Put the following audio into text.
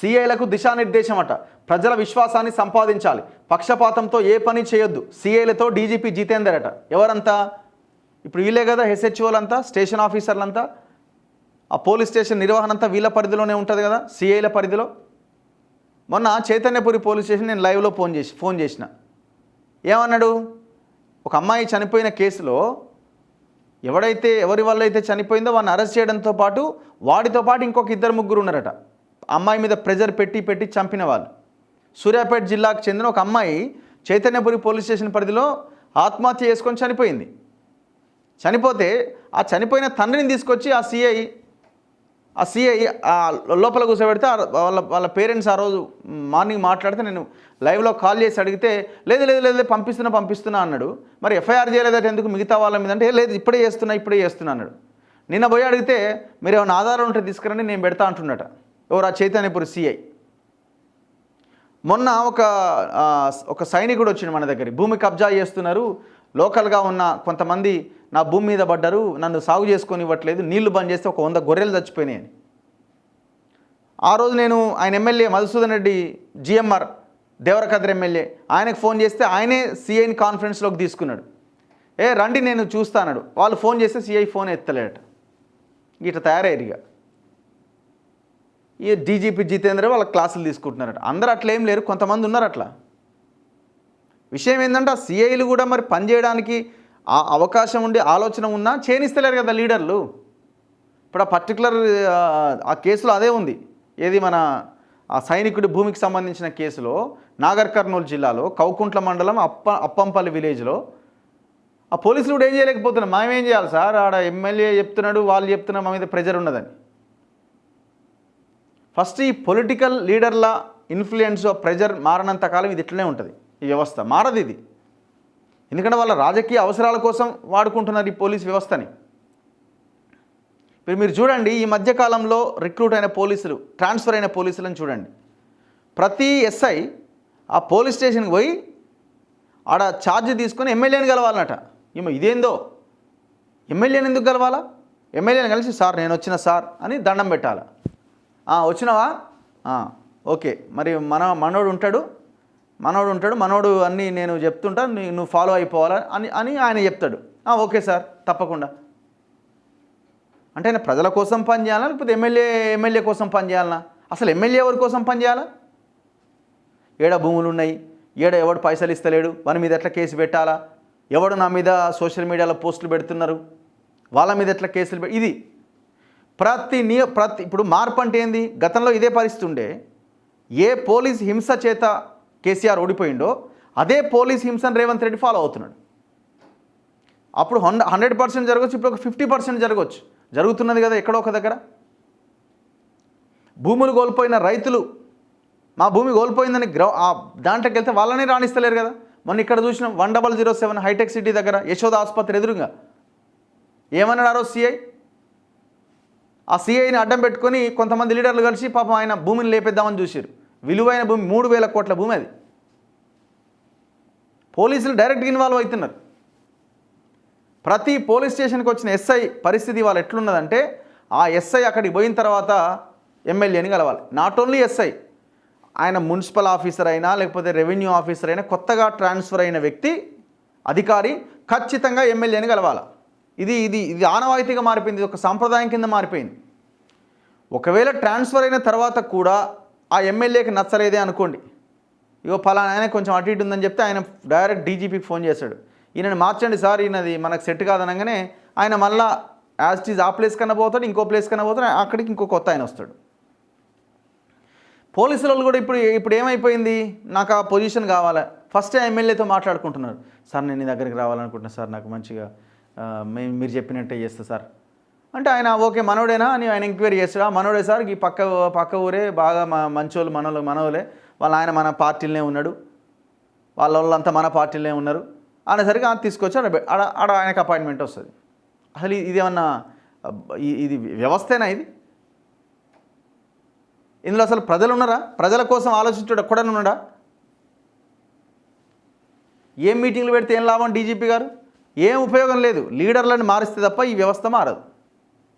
సీఐలకు దిశానిర్దేశం అట. ప్రజల విశ్వాసాన్ని సంపాదించాలి, పక్షపాతంతో ఏ పని చేయొద్దు, సీఐలతో డీజీపీ జితేందర్ అట. ఎవరంతా? ఇప్పుడు వీళ్ళే కదా హెచ్హెచ్ఓలంతా, స్టేషన్ ఆఫీసర్లంతా. ఆ పోలీస్ స్టేషన్ నిర్వహణ అంతా వీళ్ళ పరిధిలోనే ఉంటుంది కదా, సీఐల పరిధిలో. మొన్న చైతన్యపురి పోలీస్ స్టేషన్ నేను లైవ్లో ఫోన్ చేసిన. ఏమన్నాడు? ఒక అమ్మాయి చనిపోయిన కేసులో ఎవరి వల్ల అయితే చనిపోయిందో వాడిని అరెస్ట్ చేయడంతో పాటు వాడితో పాటు ఇంకొక 2-3 ఉన్నారట. అమ్మాయి మీద ప్రెజర్ పెట్టి చంపిన వాళ్ళు. సూర్యాపేట జిల్లాకు చెందిన ఒక అమ్మాయి చైతన్యపురి పోలీస్ స్టేషన్ పరిధిలో ఆత్మహత్య చేసుకొని చనిపోయింది. చనిపోతే ఆ చనిపోయిన తండ్రిని తీసుకొచ్చి ఆ సిఐ లోపల కూర్చోబెడితే వాళ్ళ పేరెంట్స్ ఆ రోజు మార్నింగ్ మాట్లాడితే నేను లైవ్లో కాల్ చేసి అడిగితే లేదు పంపిస్తున్నా అన్నాడు. మరి ఎఫ్ఐఆర్ చేయలేదంటే ఎందుకు మిగతా వాళ్ళ మీద అంటే లేదు ఇప్పుడే చేస్తున్నా అన్నాడు. నిన్న పోయి అడిగితే మీరు ఏమైనా ఆధారం ఉంటే తీసుకురండి నేను పెడతా అంటున్నట. ఎవరు? ఆ చైతన్యపురి సిఐ. మొన్న ఒక సైనికుడు వచ్చిండు మన దగ్గర. భూమి కబ్జా చేస్తున్నారు, లోకల్గా ఉన్న కొంతమంది నా భూమి మీద పడ్డారు, నన్ను సాగు చేసుకొని ఇవ్వట్లేదు, నీళ్లు బంద్ చేస్తే ఒక 100 గొర్రెలు చచ్చిపోయినాయని. ఆ రోజు నేను ఆయన MLA Madhusudan Reddy GMR Devarakadra MLA ఆయనకు ఫోన్ చేస్తే ఆయనే సిఐని కాన్ఫరెన్స్లోకి తీసుకున్నాడు. రండి నేను చూస్తానడు. వాళ్ళు ఫోన్ చేస్తే సిఐ ఫోన్ ఎత్తలేడట. ఇట్లా తయారయ్యారుగా. ఈ డీజీపీ జితేంద్ర వాళ్ళ క్లాసులు తీసుకుంటున్నారట. అందరూ అట్లా ఏం లేరు, కొంతమంది ఉన్నారు అట్లా. విషయం ఏంటంటే ఆ సిఐలు కూడా మరి పనిచేయడానికి ఆ అవకాశం ఉండి ఆలోచన ఉన్నా చేయనిస్తలేరు కదా లీడర్లు. ఇప్పుడు ఆ పర్టికులర్ ఆ కేసులో అదే ఉంది. ఏది మన ఆ సైనికుడి భూమికి సంబంధించిన కేసులో నాగర్ కర్నూలు జిల్లాలో కౌకుంట్ల మండలం అప్పంపల్లి విలేజ్లో ఆ పోలీసులు కూడా ఏం చేయలేకపోతున్నారు. మేమేం చేయాలి సార్? ఆడ ఎమ్మెల్యే చెప్తున్నాడు, వాళ్ళు చెప్తున్నారు, మా మీద ప్రెజర్ ఉన్నదని. ఫస్ట్ ఈ పొలిటికల్ లీడర్ల ఇన్ఫ్లుయెన్స్ ప్రెజర్ మారనంత కాలం ఇది ఇట్లనే ఉంటుంది. ఈ వ్యవస్థ మారదు ఇది. ఎందుకంటే వాళ్ళ రాజకీయ అవసరాల కోసం వాడుకుంటున్నారు ఈ పోలీస్ వ్యవస్థని. ఇప్పుడు మీరు చూడండి, ఈ మధ్యకాలంలో రిక్రూట్ అయిన పోలీసులు, ట్రాన్స్ఫర్ అయిన పోలీసులను చూడండి. ప్రతి ఎస్ఐ ఆ పోలీస్ స్టేషన్కి పోయి ఆడ ఛార్జ్ తీసుకొని ఎమ్మెల్యేని కలవాలన్నట. ఇదేందో, ఎమ్మెల్యేని ఎందుకు కలవాలా? ఎమ్మెల్యేని కలిసి సార్ నేను వచ్చిన సార్ అని దండం పెట్టాలి. వచ్చినావా? ఓకే, మరి మనోడు అన్నీ నేను చెప్తుంటా, నువ్వు ఫాలో అయిపోవాలా అని ఆయన చెప్తాడు. ఓకే సార్ తప్పకుండా. అంటే ఆయన ప్రజల కోసం పనిచేయాలా లేకపోతే ఎమ్మెల్యే కోసం పనిచేయాలనా? అసలు ఎమ్మెల్యే ఎవరి కోసం పనిచేయాలా? ఏడ భూములు ఉన్నాయి, ఎవడు పైసలు ఇస్తలేడు, వాని మీద ఎట్లా కేసు పెట్టాలా, ఎవడు నా మీద సోషల్ మీడియాలో పోస్టులు పెడుతున్నారు, వాళ్ళ మీద ఎట్లా కేసులు ఇది ప్రతి ఇప్పుడు మార్పు అంటే ఏంది? గతంలో ఇదే పరిస్థితి ఉండే. ఏ పోలీస్ హింస చేత కేసీఆర్ ఓడిపోయిండో అదే పోలీస్ హింసను రేవంత్ రెడ్డి ఫాలో అవుతున్నాడు. అప్పుడు 100% జరగవచ్చు, ఇప్పుడు ఒక 50% జరగవచ్చు. జరుగుతున్నది కదా ఎక్కడో ఒక దగ్గర. భూములు కోల్పోయిన రైతులు మా భూమి కోల్పోయిందని దాంట్లోకి వెళ్తే వాళ్ళని రాణిస్తలేరు కదా. మొన్న ఇక్కడ చూసినాం 1007 హైటెక్ సిటీ దగ్గర యశోద ఆసుపత్రి ఎదురుగా ఏమన్నాడు ఆ రోజు సిఐ? ఆ సిఐని అడ్డం పెట్టుకొని కొంతమంది లీడర్లు కలిసి పాపం ఆయన భూమిని లేపేద్దామని చూశారు. విలువైన భూమి 3000 కోట్ల భూమి అది. పోలీసులు డైరెక్ట్గా ఇన్వాల్వ్ అవుతున్నారు. ప్రతి పోలీస్ స్టేషన్కి వచ్చిన ఎస్ఐ పరిస్థితి వాళ్ళు ఎట్లున్నదంటే ఆ ఎస్ఐ అక్కడికి పోయిన తర్వాత ఎమ్మెల్యేని కలవాలి. నాట్ ఓన్లీ ఎస్ఐ, ఆయన మున్సిపల్ ఆఫీసర్ అయినా లేకపోతే రెవెన్యూ ఆఫీసర్ అయినా కొత్తగా ట్రాన్స్ఫర్ అయిన వ్యక్తి అధికారి ఖచ్చితంగా ఎమ్మెల్యేని కలవాలి. ఇది ఇది ఇది ఆనవాయితీగా మారిపోయింది, ఇది ఒక సాంప్రదాయం కింద మారిపోయింది. ఒకవేళ ట్రాన్స్ఫర్ అయిన తర్వాత కూడా ఆ ఎమ్మెల్యేకి నచ్చలేదే అనుకోండి, పలానా ఆయన కొంచెం అటు ఇటు ఉందని చెప్తే ఆయన డైరెక్ట్ డీజీపీకి ఫోన్ చేశాడు, ఈయనని మార్చండి సార్, ఈయనది మనకు సెట్ కాదనగానే ఆయన మళ్ళీ యాజ్ ఇట్ ఈజ్ ఆ ప్లేస్ కన్నా పోతాడు, ఇంకో ప్లేస్ కన్నా పోతాడు, అక్కడికి ఇంకో కొత్త ఆయన వస్తాడు. పోలీసులు కూడా ఇప్పుడు ఏమైపోయింది, నాకు ఆ పొజిషన్ కావాలా, ఫస్ట్ ఎమ్మెల్యేతో మాట్లాడుకుంటున్నారు. సార్ నేను నీ దగ్గరికి రావాలనుకుంటున్నాను సార్, నాకు మంచిగా మీరు చెప్పినట్టే చేస్తా సార్ అంటే ఆయన ఓకే మనోడేనా అని ఆయన ఎంక్వైరీ చేస్తాడు. మనోడే సార్, ఈ పక్క ఊరే బాగా మంచోళ్ళు మనోళ్ళే, ఆయన మన పార్టీలోనే ఉన్నాడు, వాళ్ళంతా మన పార్టీలోనే ఉన్నారు అనేసరికి ఆయన తీసుకొచ్చి ఆడ ఆయనకు అపాయింట్మెంట్ వస్తుంది. అసలు ఇదేమన్నా ఇది వ్యవస్థేనా ఇది? ఇందులో అసలు ప్రజలు ఉన్నారా? ప్రజల కోసం ఆలోచించాడు ఎక్కడన్నా ఉన్నాడా? ఏం మీటింగ్లు పెడితే ఏం లాభం? డీజీపీ గారు ఏం ఉపయోగం లేదు, లీడర్లను మారిస్తే తప్ప ఈ వ్యవస్థ మారదు.